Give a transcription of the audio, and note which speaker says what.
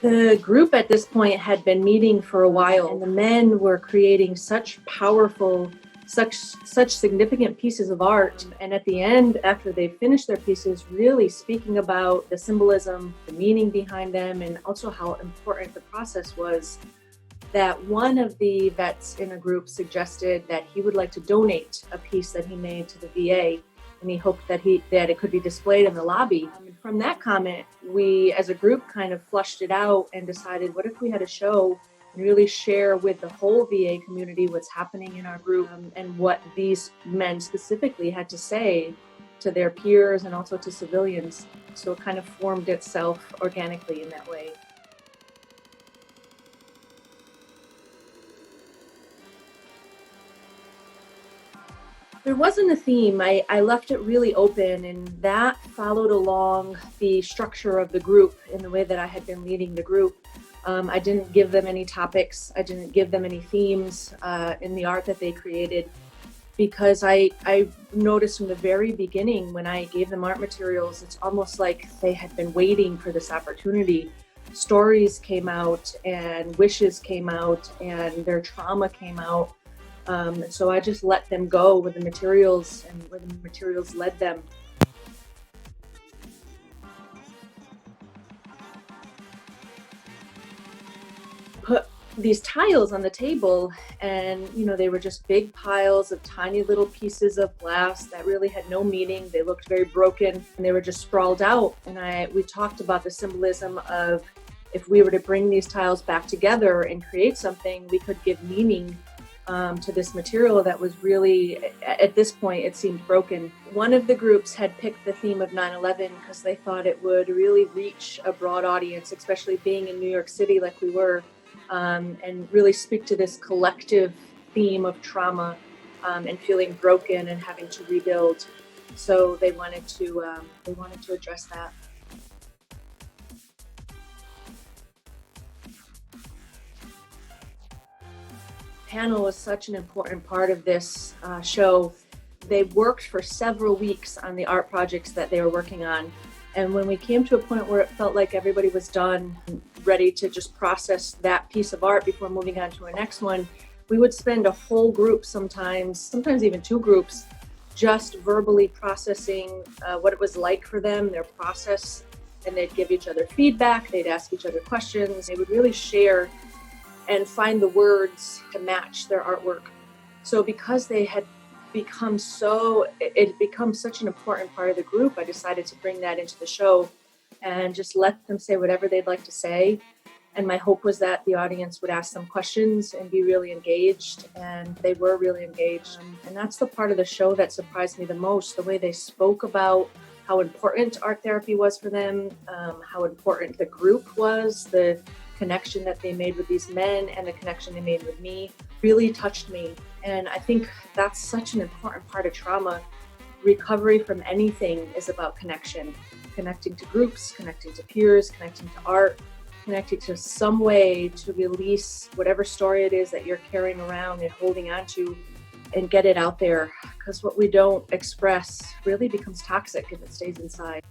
Speaker 1: The group at this point had been meeting for a while, and the men were creating such powerful, such significant pieces of art. And at the end, after they finished their pieces, really speaking about the symbolism, the meaning behind them, and also how important the process was, that one of the vets in a group suggested that he would like to donate a piece that he made to the VA, and he hoped that it could be displayed in the lobby. And from that comment, we as a group kind of flushed it out and decided, what if we had a show and really share with the whole VA community what's happening in our group, and what these men specifically had to say to their peers and also to civilians. So it kind of formed itself organically in that way. There wasn't a theme. I left it really open, and that followed along the structure of the group in the way that I had been leading the group. I didn't give them any topics. I didn't give them any themes in the art that they created, because I noticed from the very beginning when I gave them art materials, it's almost like they had been waiting for this opportunity. Stories came out and wishes came out and their trauma came out. So I just let them go with the materials and where the materials led them. Put these tiles on the table, and they were just big piles of tiny little pieces of glass that really had no meaning. They looked very broken, and they were just sprawled out. And we talked about the symbolism of, if we were to bring these tiles back together and create something, we could give meaning to this material that was really, at this point, it seemed broken. One of the groups had picked the theme of 9/11 because they thought it would really reach a broad audience, especially being in New York City like we were, and really speak to this collective theme of trauma and feeling broken and having to rebuild. So they wanted to address that. Panel was such an important part of this show. They worked for several weeks on the art projects that they were working on. And when we came to a point where it felt like everybody was done, ready to just process that piece of art before moving on to our next one, we would spend a whole group sometimes even two groups, just verbally processing what it was like for them, their process, and they'd give each other feedback, they'd ask each other questions, they would really share and find the words to match their artwork. So because they had become such an important part of the group, I decided to bring that into the show and just let them say whatever they'd like to say. And my hope was that the audience would ask them questions and be really engaged, and they were really engaged. And that's the part of the show that surprised me the most, the way they spoke about how important art therapy was for them, how important the group was, the connection that they made with these men and the connection they made with me really touched me. And I think that's such an important part of trauma. Recovery from anything is about connection, connecting to groups, connecting to peers, connecting to art, connecting to some way to release whatever story it is that you're carrying around and holding on to, and get it out there. Because what we don't express really becomes toxic if it stays inside.